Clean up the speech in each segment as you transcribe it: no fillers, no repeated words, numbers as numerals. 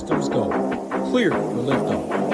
systems go. Clear for liftoff.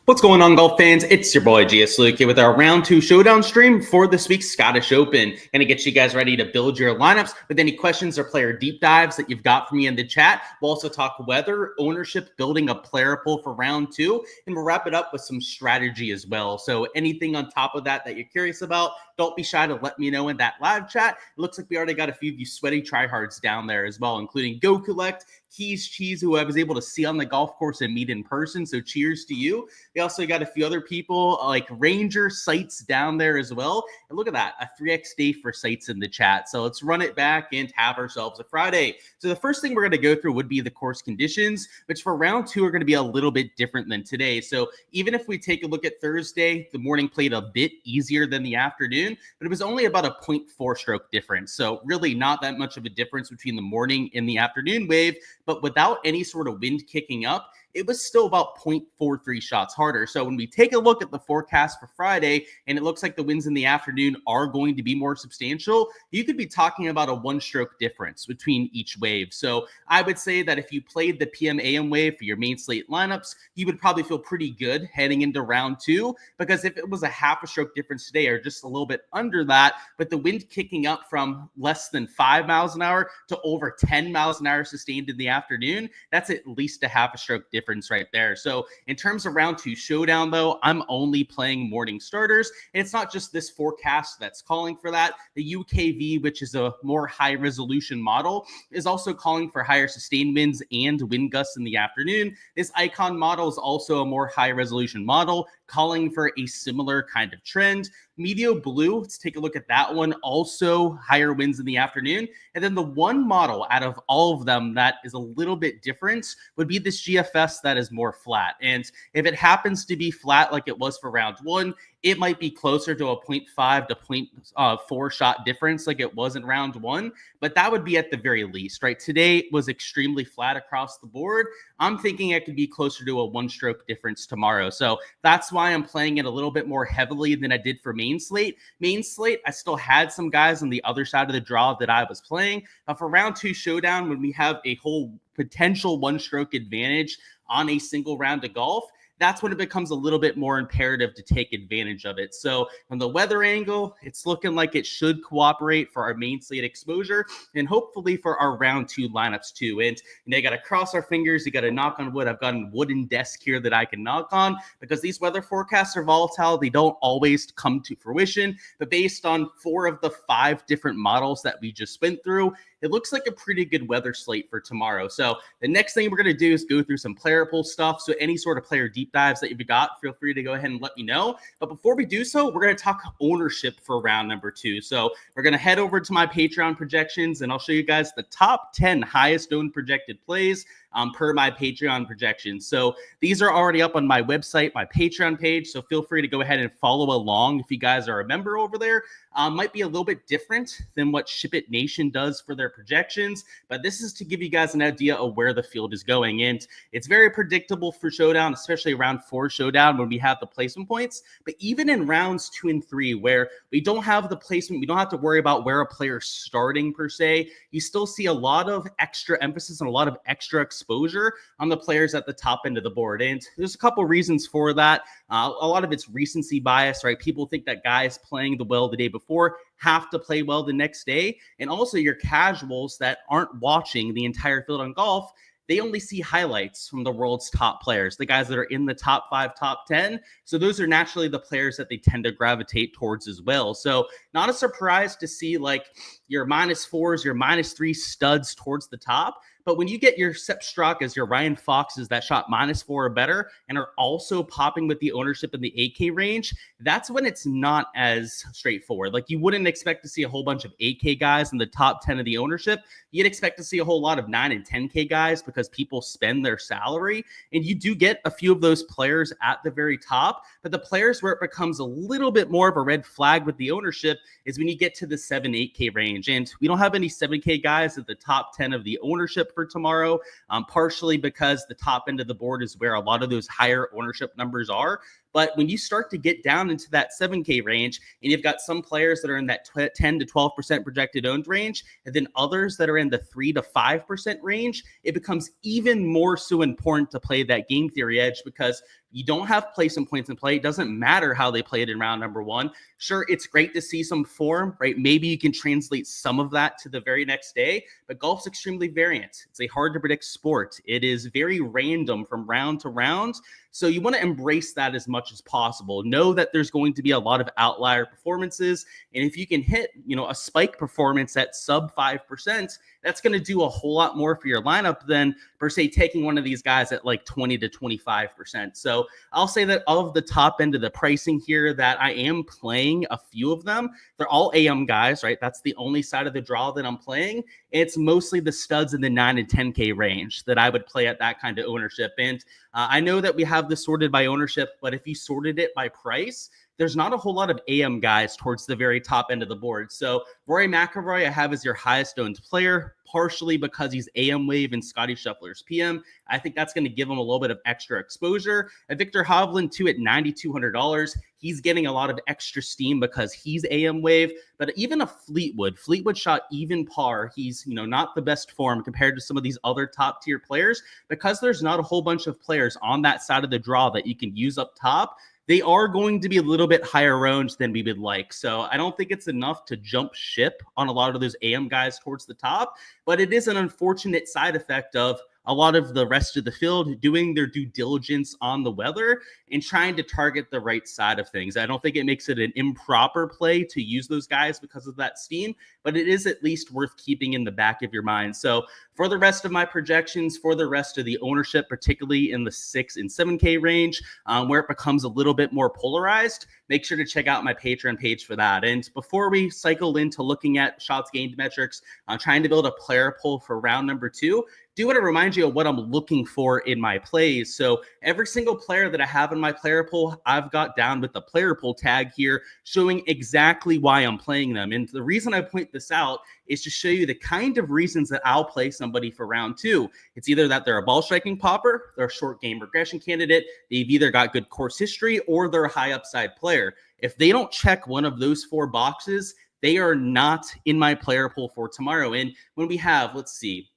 What's going on, golf fans? It's your boy GS Luke here with our round 2 showdown stream for this week's Scottish Open. Gonna get you guys ready to build your lineups with any questions or player deep dives that you've got for me in the chat. We'll also talk weather, ownership, building a player pool for round 2, and we'll wrap it up with some strategy as well. So anything on top of that you're curious about, don't be shy to let me know in that live chat. It looks like we already got a few of you sweaty tryhards down there as well, including Go Collect, Keys Cheese, who I was able to see on the golf course and meet in person. So cheers to you. We also got a few other people like Ranger Sites down there as well. And look at that, a 3x day for Sites in the chat. So let's run it back and have ourselves a Friday. So the first thing we're going to go through would be the course conditions, which for round 2 are going to be a little bit different than today. So even if we take a look at Thursday, the morning played a bit easier than the afternoon, but it was only about a 0.4 stroke difference. So really not that much of a difference between the morning and the afternoon wave. But without any sort of wind kicking up, it was still about 0.43 shots harder. So when we take a look at the forecast for Friday, and it looks like the winds in the afternoon are going to be more substantial, you could be talking about a 1-stroke difference between each wave. So I would say that if you played the PM AM wave for your main slate lineups, you would probably feel pretty good heading into round 2, because if it was a half a stroke difference today or just a little bit under that, but the wind kicking up from less than 5 miles an hour to over 10 miles an hour sustained in the afternoon, that's at least a half a stroke difference right there. So in terms of round 2 showdown, though, I'm only playing morning starters. And it's not just this forecast that's calling for that. The UKV, which is a more high resolution model, is also calling for higher sustained winds and wind gusts in the afternoon. This Icon model is also a more high resolution model, calling for a similar kind of trend. Medio Blue, let's take a look at that one. Also higher winds in the afternoon. And then the one model out of all of them that is a little bit different would be this GFS that is more flat. And if it happens to be flat like it was for round 1, it might be closer to a 0.5 to 0.4 shot difference like it was in round 1, but that would be at the very least, right? Today was extremely flat across the board. I'm thinking it could be closer to a 1-stroke difference tomorrow. So that's why I'm playing it a little bit more heavily than I did for main slate. Main slate, I still had some guys on the other side of the draw that I was playing. For round 2 showdown, when we have a whole potential 1-stroke advantage on a single round of golf, that's when it becomes a little bit more imperative to take advantage of it. So from the weather angle, it's looking like it should cooperate for our main slate exposure and hopefully for our round 2 lineups too. And you got to cross our fingers. You got to knock on wood. I've got a wooden desk here that I can knock on because these weather forecasts are volatile. They don't always come to fruition, but based on 4 of the 5 different models that we just went through, it looks like a pretty good weather slate for tomorrow. So the next thing we're going to do is go through some player pool stuff. So any sort of player deep dives that you've got, feel free to go ahead and let me know. But before we do so, we're going to talk ownership for round number 2. So we're going to head over to my Patreon projections, and I'll show you guys the top 10 highest owned projected plays per my Patreon projections. So these are already up on my website, my Patreon page. So feel free to go ahead and follow along if you guys are a member over there. Might be a little bit different than what SHIPIT Nation does for their projections, but this is to give you guys an idea of where the field is going. And it's very predictable for showdown, especially round 4 showdown when we have the placement points. But even in rounds 2 and 3, where we don't have the placement, we don't have to worry about where a player's starting per se, you still see a lot of extra emphasis and a lot of extra exposure on the players at the top end of the board. And there's a couple reasons for that. A lot of it's recency bias, right? People think that guys playing the well the day before have to play well the next day. And also your casuals that aren't watching the entire field on golf, they only see highlights from the world's top players, the guys that are in the top 5, top 10. So those are naturally the players that they tend to gravitate towards as well. So not a surprise to see like your -4s, your -3 studs towards the top. But when you get your Sepp Straka as your Ryan Foxes that shot -4 or better and are also popping with the ownership in the 8K range, that's when it's not as straightforward. Like, you wouldn't expect to see a whole bunch of 8K guys in the top 10 of the ownership. You'd expect to see a whole lot of 9 and 10K guys because people spend their salary. And you do get a few of those players at the very top. But the players where it becomes a little bit more of a red flag with the ownership is when you get to the 7, 8K range. And we don't have any 7K guys at the top 10 of the ownership for tomorrow, partially because the top end of the board is where a lot of those higher ownership numbers are. But when you start to get down into that 7K range, and you've got some players that are in that 10 to 12% projected owned range, and then others that are in the 3 to 5% range, it becomes even more so important to play that game theory edge, because you don't have place and points in play. It doesn't matter how they played in round number 1. Sure, it's great to see some form, right? Maybe you can translate some of that to the very next day, but golf's extremely variant. It's a hard to predict sport. It is very random from round to round. So you want to embrace that as much as possible. Know that there's going to be a lot of outlier performances. And if you can hit, a spike performance at sub 5%, that's going to do a whole lot more for your lineup than, per se, taking one of these guys at like 20 to 25%. So I'll say that of the top end of the pricing here that I am playing a few of them, they're all AM guys, right? That's the only side of the draw that I'm playing. It's mostly the studs in the 9 and 10K range that I would play at that kind of ownership. And I know that we have this sorted by ownership, but if you sorted it by price, there's not a whole lot of AM guys towards the very top end of the board. So Rory McIlroy I have as your highest owned player, partially because he's AM wave and Scotty Scheffler's PM. I think that's going to give him a little bit of extra exposure. And Victor Hovland too at $9,200. He's getting a lot of extra steam because he's AM wave. But even a Fleetwood shot even par. He's, not the best form compared to some of these other top tier players, because there's not a whole bunch of players on that side of the draw that you can use up top. They are going to be a little bit higher owned than we would like. So I don't think it's enough to jump ship on a lot of those AM guys towards the top, but it is an unfortunate side effect of a lot of the rest of the field doing their due diligence on the weather and trying to target the right side of things. I don't think it makes it an improper play to use those guys because of that steam, but it is at least worth keeping in the back of your mind. So for the rest of my projections, for the rest of the ownership, particularly in the 6 and 7K range, where it becomes a little bit more polarized, make sure to check out my Patreon page for that. And before we cycle into looking at shots gained metrics, I'm trying to build a player pool for round number 2. Do want to remind you of what I'm looking for in my plays. So every single player that I have in my player pool, I've got down with the player pool tag here showing exactly why I'm playing them. And the reason I point this out is to show you the kind of reasons that I'll play somebody for round 2. It's either that they're a ball striking popper, they're a short game regression candidate, they've either got good course history, or they're a high upside player. If they don't check one of those 4 boxes, they are not in my player pool for tomorrow. And when we have, let's see,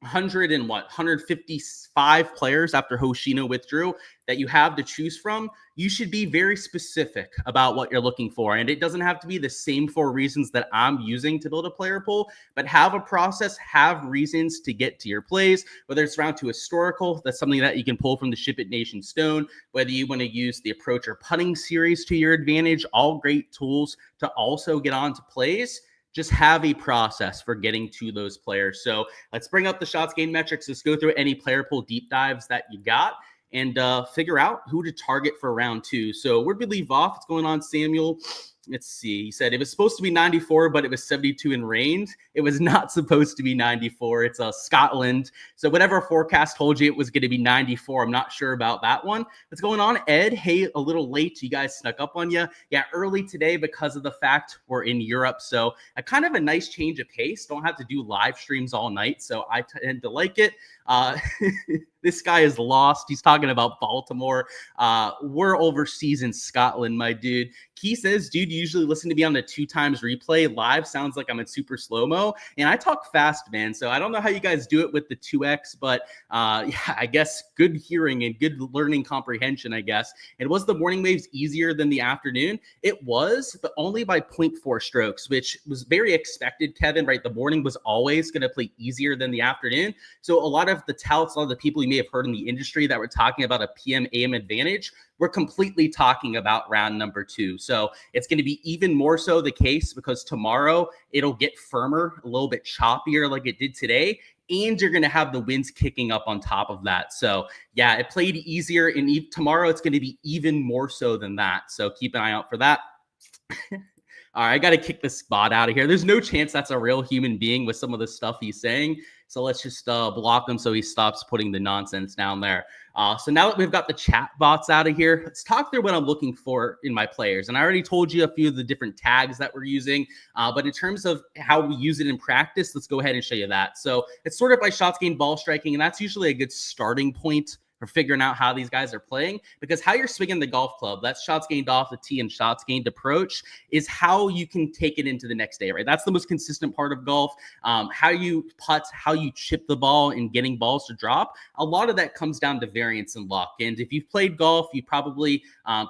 155 players after Hoshino withdrew that you have to choose from, you should be very specific about what you're looking for. And it doesn't have to be the same 4 reasons that I'm using to build a player pool, but have a process, have reasons to get to your plays, whether it's round 2 historical, that's something that you can pull from the SHIPIT Nation Stone, whether you want to use the approach or putting series to your advantage, all great tools to also get onto plays. Just have a process for getting to those players. So let's bring up the shots gained metrics. Let's go through any player pool deep dives that you got and figure out who to target for round 2. So where'd we leave off? What's going on, Samuel? Let's see. He said it was supposed to be 94, but it was 72 and rained. It was not supposed to be 94. It's Scotland. So whatever forecast told you it was going to be 94, I'm not sure about that one. What's going on, Ed? Hey, a little late. You guys snuck up on you. Yeah, early today because of the fact we're in Europe. So a kind of a nice change of pace. Don't have to do live streams all night. So I tend to like it. This guy is lost. He's talking about Baltimore. We're overseas in Scotland, my dude. Key says, dude, you usually listen to me on the 2 times replay. Live sounds like I'm in super slow-mo. And I talk fast, man. So I don't know how you guys do it with the 2X, but yeah, I guess good hearing and good learning comprehension, I guess. And was the morning waves easier than the afternoon? It was, but only by 0.4 strokes, which was very expected, Kevin, right? The morning was always going to play easier than the afternoon. So a lot of the touts, a lot of the people you may have heard in the industry that were talking about a PM AM advantage we're completely talking about round number 2. So it's going to be even more so the case because tomorrow it'll get firmer, a little bit choppier like it did today. And you're going to have the winds kicking up on top of that. So yeah, it played easier, and tomorrow it's going to be even more so than that. So keep an eye out for that. All right, I got to kick this spot out of here. There's no chance that's a real human being with some of the stuff he's saying. So let's just block him so he stops putting the nonsense down there. So now that we've got the chat bots out of here, let's talk through what I'm looking for in my players. And I already told you a few of the different tags that we're using. But in terms of how we use it in practice, let's go ahead and show you that. So it's sorted by shots gained, ball striking, and that's usually a good starting point for figuring out how these guys are playing, because how you're swinging the golf club, that's shots gained off the tee and shots gained approach, is how you can take it into the next day, right? That's the most consistent part of golf. How you putt, how you chip the ball and getting balls to drop, a lot of that comes down to variance and luck. And if you've played golf, you probably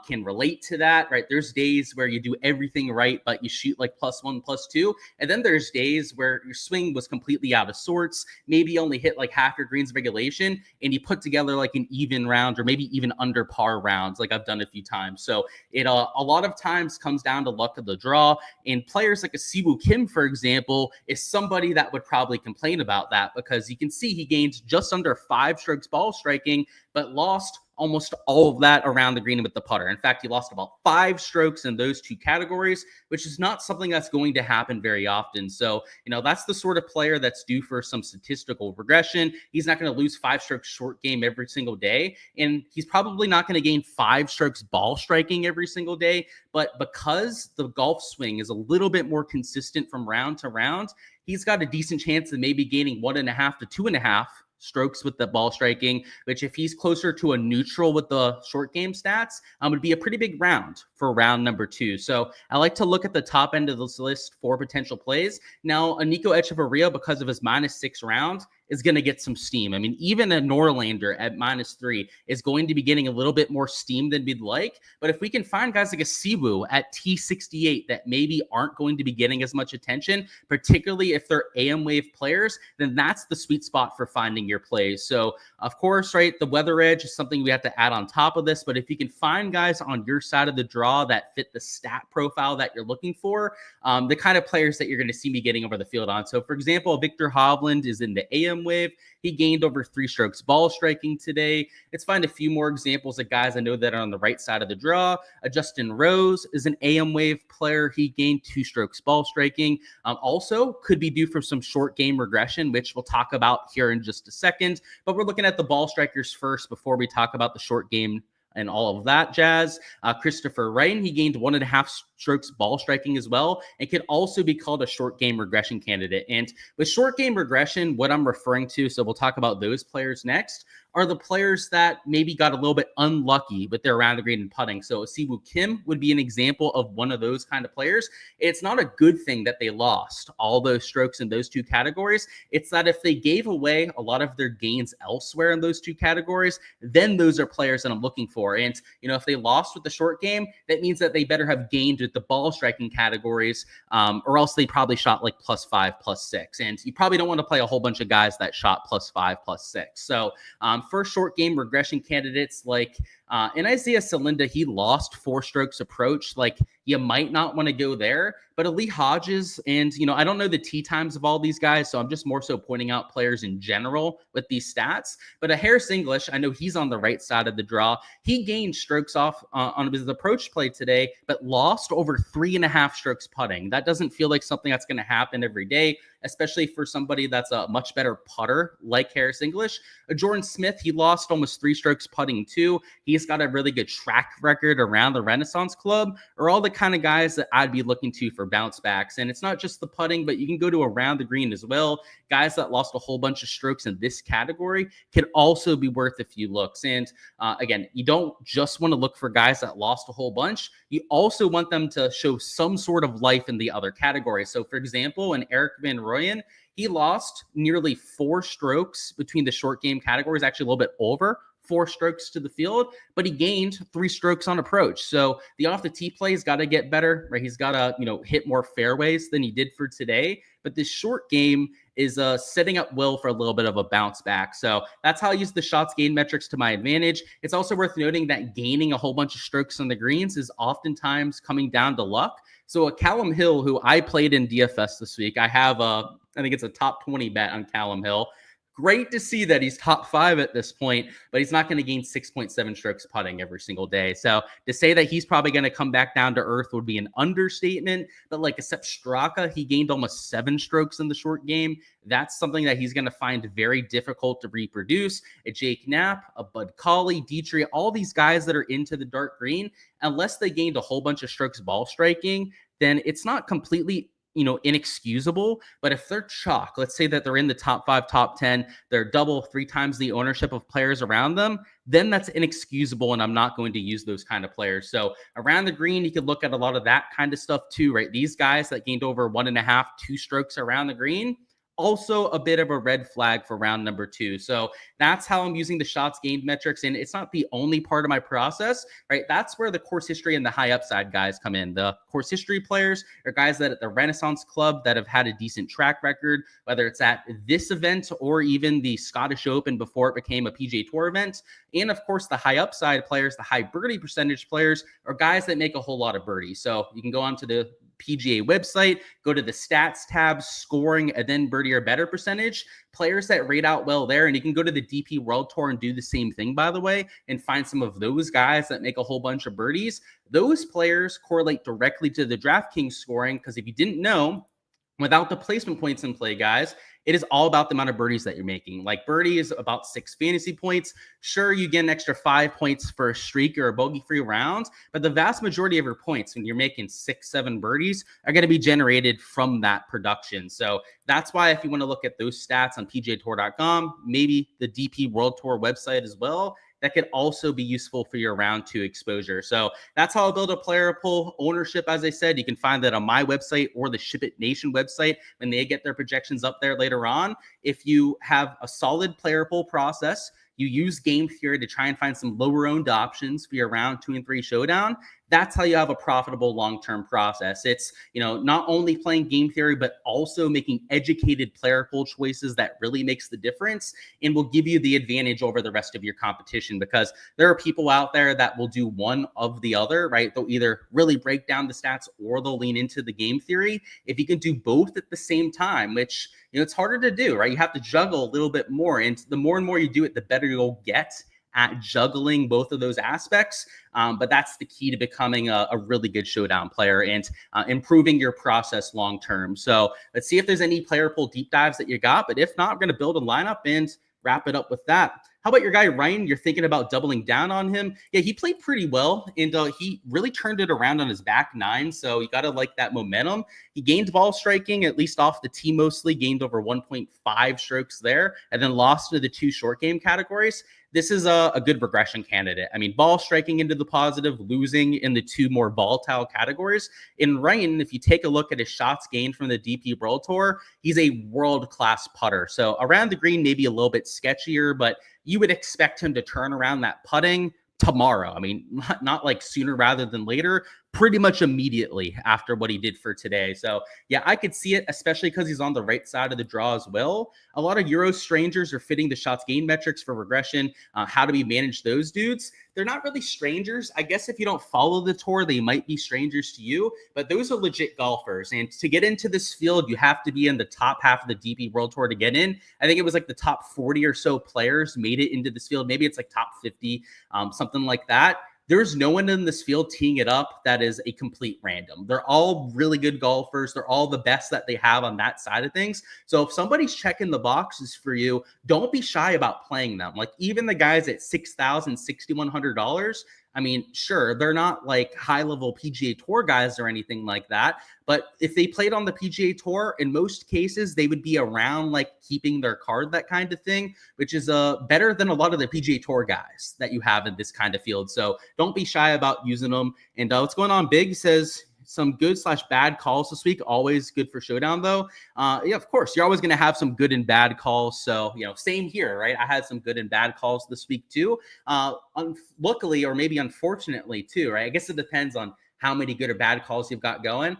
can relate to that, right? There's days where you do everything right, but you shoot like +1, +2. And then there's days where your swing was completely out of sorts. Maybe you only hit like half your greens regulation, and you put together like an even round or maybe even under par rounds like I've done a few times. So it a lot of times comes down to luck of the draw. And players like a Siwoo Kim, for example, is somebody that would probably complain about that, because you can see he gains just under 5 strokes ball striking, but lost almost all of that around the green with the putter. In fact, he lost about 5 strokes in those 2 categories, which is not something that's going to happen very often. So, that's the sort of player that's due for some statistical regression. He's not going to lose 5 strokes short game every single day. And he's probably not going to gain 5 strokes ball striking every single day. But because the golf swing is a little bit more consistent from round to round, he's got a decent chance of maybe gaining 1.5 to 2.5 strokes with the ball striking, which if he's closer to a neutral with the short game stats, would be a pretty big round for round number 2. So I like to look at the top end of this list for potential plays. Now, a Nico Echeverria, because of his -6 round, is going to get some steam. I mean, even a Norlander at -3 is going to be getting a little bit more steam than we'd like. But if we can find guys like a Siwoo at T68 that maybe aren't going to be getting as much attention, particularly if they're AM wave players, then that's the sweet spot for finding your plays. So of course, right, the weather edge is something we have to add on top of this. But if you can find guys on your side of the draw that fit the stat profile that you're looking for, the kind of players that you're going to see me getting over the field on. So for example, Victor Hovland is in the AM wave. He gained over 3 strokes ball striking today. Let's find a few more examples of guys I know that are on the right side of the draw. Justin Rose is an AM wave player. He gained 2 strokes ball striking. Also could be due for some short game regression, which we'll talk about here in just a second. But we're looking at the ball strikers first before we talk about the short game and all of that jazz. Christopher Wright, he gained 1.5 strokes ball striking as well, and could also be called a short game regression candidate. And with short game regression, what I'm referring to, so we'll talk about those players next, are the players that maybe got a little bit unlucky with their around the green and putting. So Siwoo Kim would be an example of one of those kind of players. It's not a good thing that they lost all those strokes in those 2 categories. It's that if they gave away a lot of their gains elsewhere in those 2 categories, then those are players that I'm looking for. And, if they lost with the short game, that means that they better have gained with the ball striking categories, or else they probably shot like +5, +6. And you probably don't want to play a whole bunch of guys that shot +5, +6. So for short game regression candidates like and Isaiah Salinda, he lost 4 strokes approach. Like, you might not want to go there. But Ali Hodges, and, I don't know the tee times of all these guys, so I'm just more so pointing out players in general with these stats. But a Harris English, I know he's on the right side of the draw. He gained strokes off on his approach play today, but lost over 3.5 strokes putting. That doesn't feel like something that's going to happen every day, especially for somebody that's a much better putter like Harris English. Jordan Smith, he lost almost 3 strokes putting too. He's got a really good track record around the Renaissance Club, or all the kind of guys that I'd be looking to for bounce backs. And it's not just the putting, but you can go to around the green as well. Guys that lost a whole bunch of strokes in this category could also be worth a few looks. And again, you don't just want to look for guys that lost a whole bunch. You also want them to show some sort of life in the other categories. So for example, in Eric Van Rooyen, he lost nearly 4 strokes between the short game categories, actually a little bit over 4 strokes to the field, but he gained 3 strokes on approach. So the off the tee play's got to get better, right? He's got to, hit more fairways than he did for today. But this short game is setting up Will for a little bit of a bounce back. So that's how I use the shots gained metrics to my advantage. It's also worth noting that gaining a whole bunch of strokes on the greens is oftentimes coming down to luck. So a Callum Hill, who I played in DFS this week, I have I think it's a top 20 bet on Callum Hill. Great to see that he's top 5 at this point, but he's not going to gain 6.7 strokes putting every single day. So to say that he's probably going to come back down to earth would be an understatement. But like except Straka, he gained almost 7 strokes in the short game. That's something that he's going to find very difficult to reproduce. A Jake Knapp, a Bud Cauley, Dietrich, all these guys that are into the dark green, unless they gained a whole bunch of strokes ball striking, then it's not completely inexcusable. But if they're chalk, let's say that they're in the top 5, top 10, they're double 3 times the ownership of players around them, then that's inexcusable. And I'm not going to use those kind of players. So around the green, you could look at a lot of that kind of stuff too, right? These guys that gained over 1.5, 2 strokes around the green, also a bit of a red flag for round number 2. So that's how I'm using the shots gained metrics. And it's not the only part of my process, right? That's where the course history and the high upside guys come in. The course history players are guys that at the Renaissance Club that have had a decent track record, whether it's at this event or even the Scottish Open before it became a PGA Tour event. And of course, the high upside players, the high birdie percentage players are guys that make a whole lot of birdies. So you can go onto the PGA website, go to the stats tab, scoring, and then birdie or better percentage, players that rate out well there. And you can go to the DP World Tour and do the same thing, by the way, and find some of those guys that make a whole bunch of birdies. Those players correlate directly to the DraftKings scoring, because if you didn't know, without the placement points in play, guys, it is all about the amount of birdies that you're making. Like birdie is about 6 fantasy points. Sure, you get an extra 5 points for a streak or a bogey-free round, but the vast majority of your points when you're making 6, 7 birdies are going to be generated from that production. So that's why if you want to look at those stats on PGATour.com, maybe the DP World Tour website as well, that could also be useful for your round 2 exposure. So that's how I build a player pool. Ownership, as I said, you can find that on my website or the SHIPIT Nation website when they get their projections up there later on. If you have a solid player pool process, you use game theory to try and find some lower owned options for your round 2 and 3 showdown, that's how you have a profitable long-term process. It's, not only playing game theory, but also making educated player pool choices that really makes the difference and will give you the advantage over the rest of your competition, because there are people out there that will do one of the other, right? They'll either really break down the stats or they'll lean into the game theory. If you can do both at the same time, which, it's harder to do, right? You have to juggle a little bit more. And the more and more you do it, the better you'll get at juggling both of those aspects. But that's the key to becoming a really good showdown player and improving your process long term. So let's see if there's any player pool deep dives that you got. But if not, I'm going to build a lineup and wrap it up with that. How about your guy, Ryan? You're thinking about doubling down on him. Yeah, he played pretty well, and he really turned it around on his back 9, so you got to like that momentum. He gained ball striking, at least off the tee mostly, gained over 1.5 strokes there, and then lost to the 2 short game categories. This is a good regression candidate. I mean, ball striking into the positive, losing in the 2 more volatile categories. In Ryan, if you take a look at his shots gained from the DP World Tour, he's a world-class putter. So around the green, maybe a little bit sketchier, but you would expect him to turn around that putting tomorrow. I mean, not like sooner rather than later, pretty much immediately after what he did for today. So yeah, I could see it, especially because he's on the right side of the draw as well. A lot of Euro strangers are fitting the shots gained metrics for regression. How do we manage those dudes? They're not really strangers. I guess if you don't follow the tour, they might be strangers to you, but those are legit golfers. And to get into this field, you have to be in the top half of the DP World Tour to get in. I think it was like the top 40 or so players made it into this field. Maybe it's like top 50, something like that. There's no one in this field teeing it up that is a complete random. They're all really good golfers. They're all the best that they have on that side of things. So if somebody's checking the boxes for you, don't be shy about playing them. Like even the guys at $6,000, $6,100, I mean, sure, they're not like high-level PGA Tour guys or anything like that, but if they played on the PGA Tour, in most cases, they would be around like keeping their card, that kind of thing, which is better than a lot of the PGA Tour guys that you have in this kind of field. So don't be shy about using them. And what's going on, Big says some good / bad calls this week. Always good for Showdown, though. Yeah, of course, you're always going to have some good and bad calls. So, same here, right? I had some good and bad calls this week, too. Luckily, or maybe unfortunately, too, right? I guess it depends on how many good or bad calls you've got going.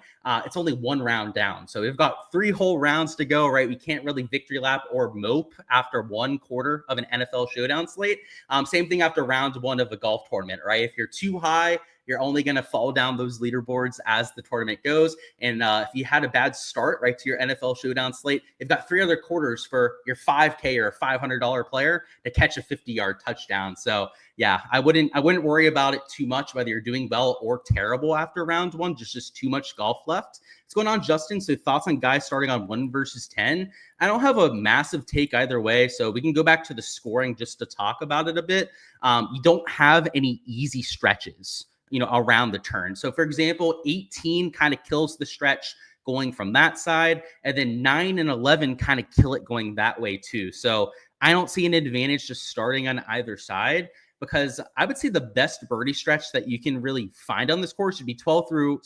It's only one round down. So we've got 3 whole rounds to go, right? We can't really victory lap or mope after 1/4 of an NFL Showdown slate. Same thing after round 1 of a golf tournament, right? If you're too high, you're only going to fall down those leaderboards as the tournament goes. And if you had a bad start, right, to your NFL Showdown slate, you've got 3 other quarters for your $5K or $500 player to catch a 50-yard touchdown. So yeah, I wouldn't worry about it too much, whether you're doing well or terrible after round 1. Just too much golf left. What's going on, Justin? So thoughts on guys starting on 1 versus 10? I don't have a massive take either way, so we can go back to the scoring just to talk about it a bit. You don't have any easy stretches, around the turn. So for example, 18 kind of kills the stretch going from that side, and then 9 and 11 kind of kill it going that way too. So I don't see an advantage just starting on either side, because I would say the best birdie stretch that you can really find on this course would be 12 through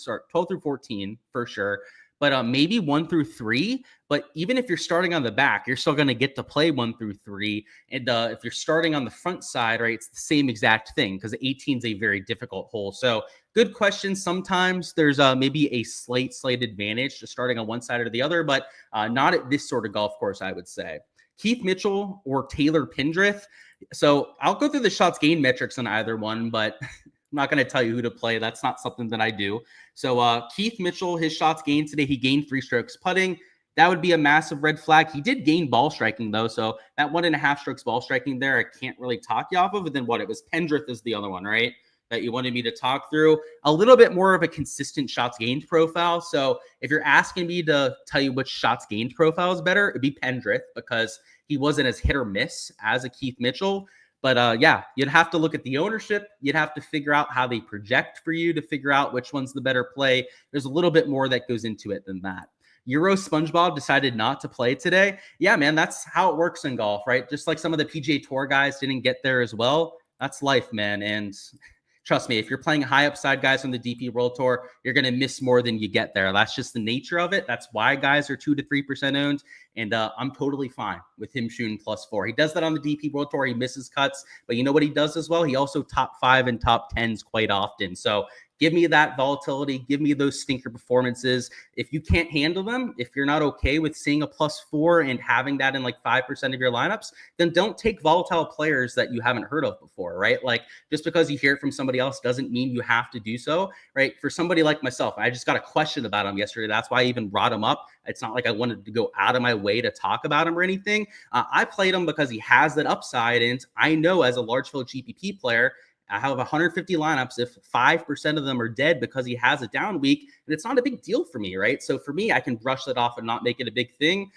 14 for sure. But maybe 1 through 3. But even if you're starting on the back, you're still going to get to play 1 through 3. And if you're starting on the front side, right, it's the same exact thing, because 18 is a very difficult hole. So good question. Sometimes there's maybe a slight advantage to starting on one side or the other, but not at this sort of golf course, I would say. Keith Mitchell or Taylor Pendrith. So I'll go through the shots gained metrics on either one, but I'm not going to tell you who to play. That's not something that I do. So Keith Mitchell, his shots gained today, he gained 3 strokes putting. That would be a massive red flag. He did gain ball striking, though. So that 1.5 strokes ball striking there, I can't really talk you off of. And then it was Pendrith is the other one, right, that you wanted me to talk through. A little bit more of a consistent shots gained profile. So if you're asking me to tell you which shots gained profile is better, it'd be Pendrith, because he wasn't as hit or miss as a Keith Mitchell. But yeah, you'd have to look at the ownership. You'd have to figure out how they project for you to figure out which one's the better play. There's a little bit more that goes into it than that. Euro SpongeBob decided not to play today. Yeah, man, that's how it works in golf, right? Just like some of the PGA Tour guys didn't get there as well. That's life, man. And trust me, if you're playing high upside guys on the DP World Tour, you're going to miss more than you get there. That's just the nature of it. That's why guys are 2 to 3% owned. And I'm totally fine with him shooting +4. He does that on the DP World Tour. He misses cuts. But you know what he does as well? He also top 5 and top 10s quite often. So give me that volatility. Give me those stinker performances. If you can't handle them, if you're not okay with seeing a +4 and having that in like 5% of your lineups, then don't take volatile players that you haven't heard of before, right? Like, just because you hear it from somebody else doesn't mean you have to do so, right? For somebody like myself, I just got a question about him yesterday. That's why I even brought him up. It's not like I wanted to go out of my way to talk about him or anything. I played him because he has that upside. And I know as a large field GPP player, I have 150 lineups. If 5% of them are dead because he has a down week, and it's not a big deal for me, right? So for me, I can brush that off and not make it a big thing.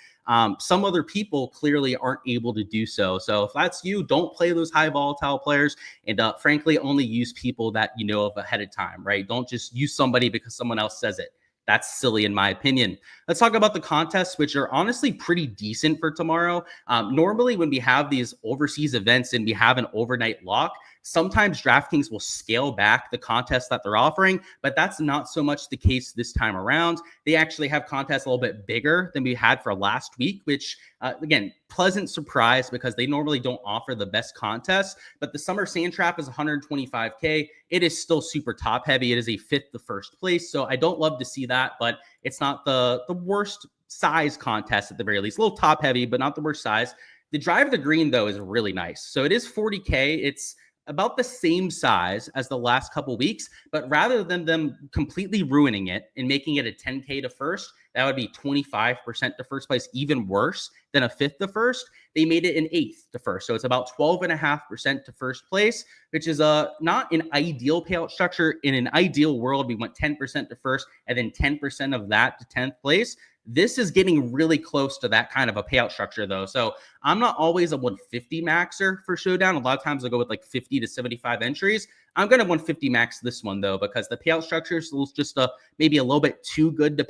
Some other people clearly aren't able to do so. So if that's you, don't play those high volatile players. And frankly, only use people that you know of ahead of time, right? Don't just use somebody because someone else says it. That's silly in my opinion. Let's talk about the contests, which are honestly pretty decent for tomorrow. Normally when we have these overseas events and we have an overnight lock, sometimes DraftKings will scale back the contests that they're offering, but that's not so much the case this time around. They actually have contests a little bit bigger than we had for last week, which again, pleasant surprise because they normally don't offer the best contests. But the Summer Sand Trap is 125K. It is still super top heavy. It is a 5th to 1st place. So I don't love to see that, but it's not the worst size contest at the very least. A little top heavy, but not the worst size. The Drive of the Green, though, is really nice. So it is 40K. It's about the same size as the last couple weeks, but rather than them completely ruining it and making it a 10K to first, that would be 25% to first place, even worse than a 5th to first. They made it an 8th to first. So it's about 12.5% to first place, which is not an ideal payout structure. In an ideal world, we went 10% to first and then 10% of that to 10th place. This is getting really close to that kind of a payout structure, though. So I'm not always a 150 maxer for Showdown. A lot of times I'll go with like 50 to 75 entries. I'm going to 150 max this one, though, because the payout structure is just maybe a little bit too good to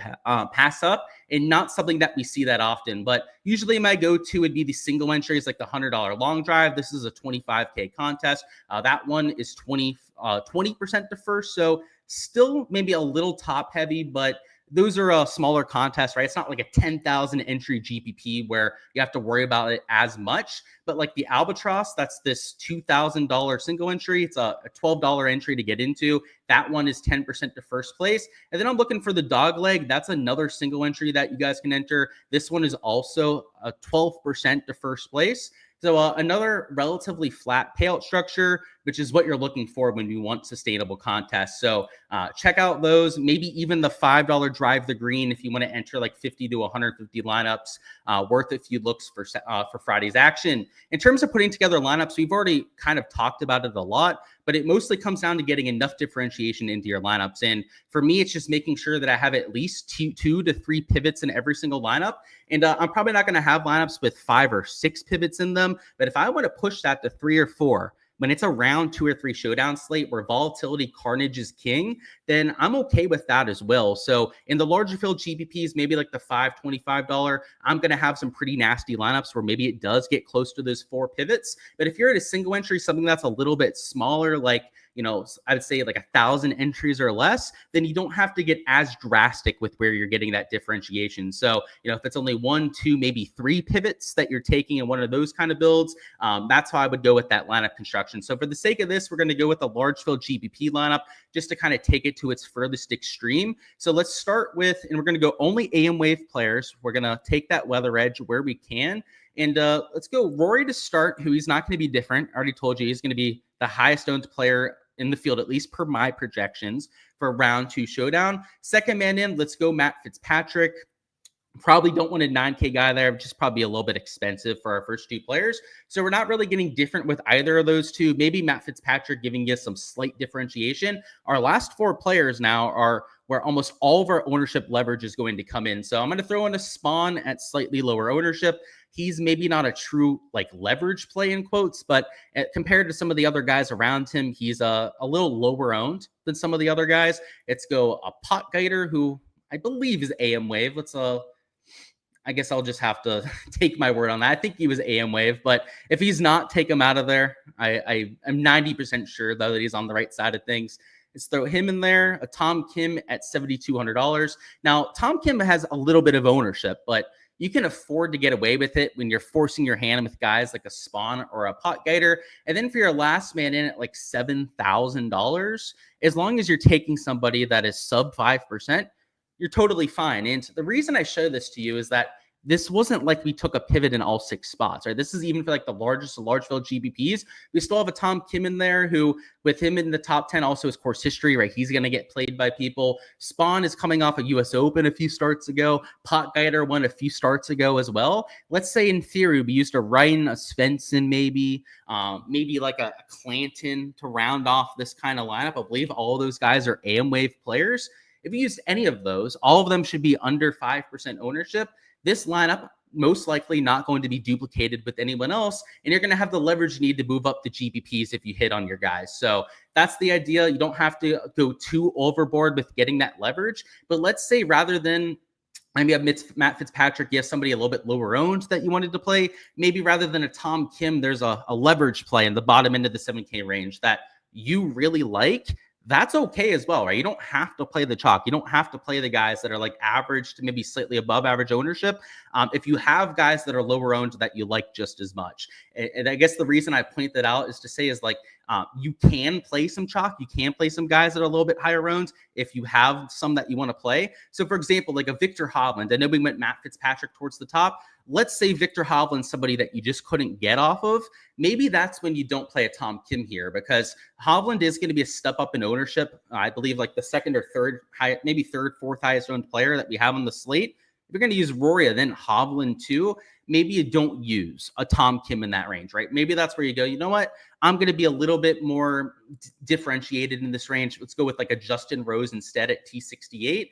pass up and not something that we see that often. But usually my go-to would be the single entries, like the $100 long drive. This is a 25K contest. That one is 20% to first. So Still maybe a little top heavy, but those are a smaller contest, right? It's not like a 10,000 entry GPP where you have to worry about it as much. But like the Albatross, that's this $2,000 single entry. It's a $12 entry to get into. That one is 10% to first place. And then I'm looking for the dog leg. That's another single entry that you guys can enter. This one is also a 12% to first place. So another relatively flat payout structure, which is what you're looking for when you want sustainable contests. So check out those, maybe even the $5 drive the green if you want to enter like 50 to 150 lineups, worth a few looks for Friday's action. In terms of putting together lineups, we've already kind of talked about it a lot, but it mostly comes down to getting enough differentiation into your lineups. And for me, it's just making sure that I have at least two to three pivots in every single lineup. And I'm probably not going to have lineups with 5 or 6 pivots in them. But if I want to push that to 3 or 4, when it's a round 2 or 3 showdown slate where volatility carnage is king, then I'm okay with that as well. So in the larger field GPPs, maybe like the $5, $25, I'm going to have some pretty nasty lineups where maybe it does get close to those 4 pivots. But if you're at a single entry, something that's a little bit smaller, like, you know, I would say like 1,000 entries or less, then you don't have to get as drastic with where you're getting that differentiation. So, you know, if it's only 1, 2, maybe 3 pivots that you're taking in one of those kind of builds, that's how I would go with that lineup construction. So for the sake of this, we're going to go with a large field GPP lineup just to kind of take it to its furthest extreme. So let's start with, and we're going to go only AM wave players. We're going to take that weather edge where we can. And let's go Rory to start, who he's not going to be different. I already told you he's going to be the highest owned player in the field, at least per my projections for round 2 showdown. Second man in, let's go Matt Fitzpatrick. Probably don't want a 9K guy there, which is probably a little bit expensive for our first 2 players. So we're not really getting different with either of those two. Maybe Matt Fitzpatrick giving you some slight differentiation. Our last 4 players now are where almost all of our ownership leverage is going to come in. So I'm going to throw in a Spawn at slightly lower ownership. He's maybe not a true like leverage play in quotes, but compared to some of the other guys around him, he's a little lower owned than some of the other guys. Let's go a Pot Guider, who I believe is AM wave. I guess I'll just have to take my word on that. I think he was AM wave, but if he's not, take him out of there. I am 90% sure though that he's on the right side of things. Let's throw him in there. A Tom Kim at $7,200. Now, Tom Kim has a little bit of ownership, but you can afford to get away with it when you're forcing your hand with guys like a Spawn or a Pot Guider. And then for your last man in at like $7,000, as long as you're taking somebody that is sub 5%, you're totally fine. And the reason I show this to you is that this wasn't like we took a pivot in all 6 spots, right? This is even for like the largest large field GPPs. We still have a Tom Kim in there who, with him in the top 10, also his course history, right? He's going to get played by people. Spawn is coming off a US Open a few starts ago. Pot Guider won a few starts ago as well. Let's say in theory, we used a Ryan, a Svensson, maybe like a Clanton to round off this kind of lineup. I believe all those guys are AM wave players. If you used any of those, all of them should be under 5% ownership. This lineup most likely not going to be duplicated with anyone else, and you're going to have the leverage you need to move up the GPPs if you hit on your guys. So that's the idea. You don't have to go too overboard with getting that leverage, but let's say rather than maybe have Matt Fitzpatrick, you have somebody a little bit lower owned that you wanted to play. Maybe rather than a Tom Kim, there's a leverage play in the bottom end of the 7K range that you really like. That's okay as well, right? You don't have to play the chalk. You don't have to play the guys that are like average to maybe slightly above average ownership. If you have guys that are lower owned that you like just as much. And I guess the reason I point that out is to say is like, you can play some chalk. You can play some guys that are a little bit higher owned if you have some that you want to play. So for example, like a Victor Hovland, I know we went Matt Fitzpatrick towards the top. Let's say Victor Hovland's somebody that you just couldn't get off of. Maybe that's when you don't play a Tom Kim here, because Hovland is going to be a step up in ownership. I believe like the second or third, maybe third, fourth highest owned player that we have on the slate. If you're going to use Rory and then Hovland too, maybe you don't use a Tom Kim in that range, right? Maybe that's where you go, you know what? I'm going to be a little bit more differentiated in this range. Let's go with like a Justin Rose instead at T68.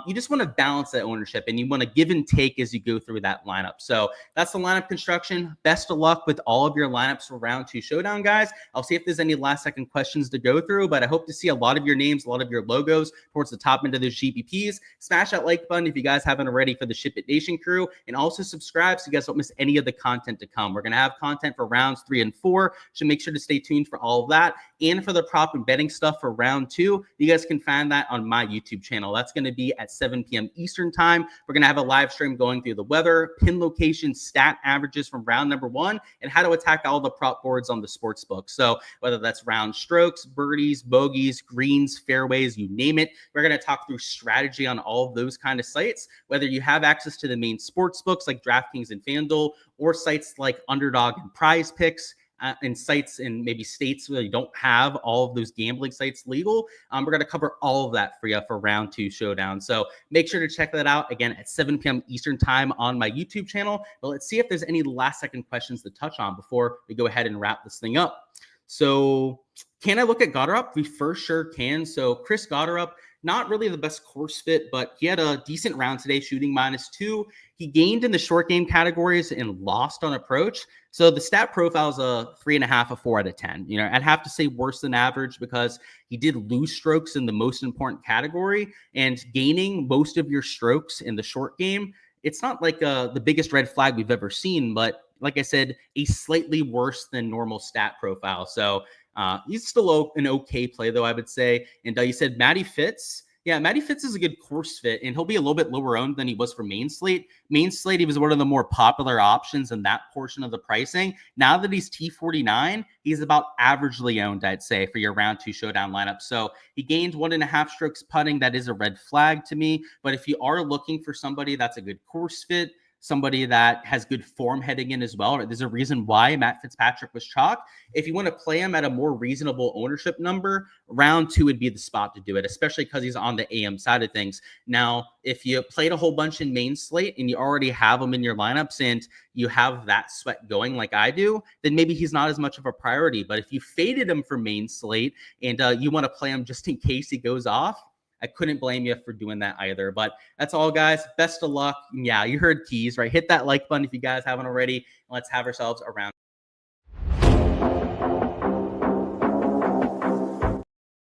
You just want to balance that ownership and you want to give and take as you go through that lineup. So that's the lineup construction. Best of luck with all of your lineups for round 2 showdown, guys. I'll see if there's any last second questions to go through, but I hope to see a lot of your names, a lot of your logos towards the top end of those GPPs. Smash that like button if you guys haven't already for the SHIPIT Nation crew, and also subscribe so you guys don't miss any of the content to come. We're going to have content for rounds 3 and 4, so make sure to stay tuned for all of that. And for the prop and betting stuff for round 2, you guys can find that on my YouTube channel. That's going to be at 7 p.m. Eastern time. We're going to have a live stream going through the weather, pin location, stat averages from round number 1, and how to attack all the prop boards on the sports book. So whether that's round strokes, birdies, bogeys, greens, fairways, you name it, we're going to talk through strategy on all of those kind of sites. Whether you have access to the main sports books like DraftKings and FanDuel, or sites like Underdog and Prize Picks, and sites in maybe states where you don't have all of those gambling sites legal, we're going to cover all of that for you for round 2 showdown. So make sure to check that out again at 7 p.m. Eastern time on my YouTube channel. But let's see if there's any last second questions to touch on before we go ahead and wrap this thing up. So can I look at Goddard? We for sure can. So Chris Goddard, not really the best course fit, but he had a decent round today, shooting -2. He gained in the short game categories and lost on approach. So the stat profile is a 3.5, a 4 out of 10. You know, I'd have to say worse than average because he did lose strokes in the most important category, and gaining most of your strokes in the short game, it's not like the biggest red flag we've ever seen, but like I said, a slightly worse than normal stat profile. So he's still an okay play, though, I would say. And you said Matty Fitz. Yeah, Matty Fitz is a good course fit, and he'll be a little bit lower owned than he was for main slate. Main slate, he was one of the more popular options in that portion of the pricing. Now that he's T49, he's about averagely owned, I'd say, for your round 2 showdown lineup. So he gained 1.5 strokes putting. That is a red flag to me. But if you are looking for somebody that's a good course fit, somebody that has good form heading in as well, there's a reason why Matt Fitzpatrick was chalk. If you want to play him at a more reasonable ownership number, round 2 would be the spot to do it, especially because he's on the AM side of things. Now, if you played a whole bunch in main slate and you already have him in your lineups and you have that sweat going like I do, then maybe he's not as much of a priority. But if you faded him for main slate and you want to play him just in case he goes off, I couldn't blame you for doing that either. But that's all, guys. Best of luck. Yeah, you heard keys, right? Hit that like button if you guys haven't already. Let's have ourselves a round.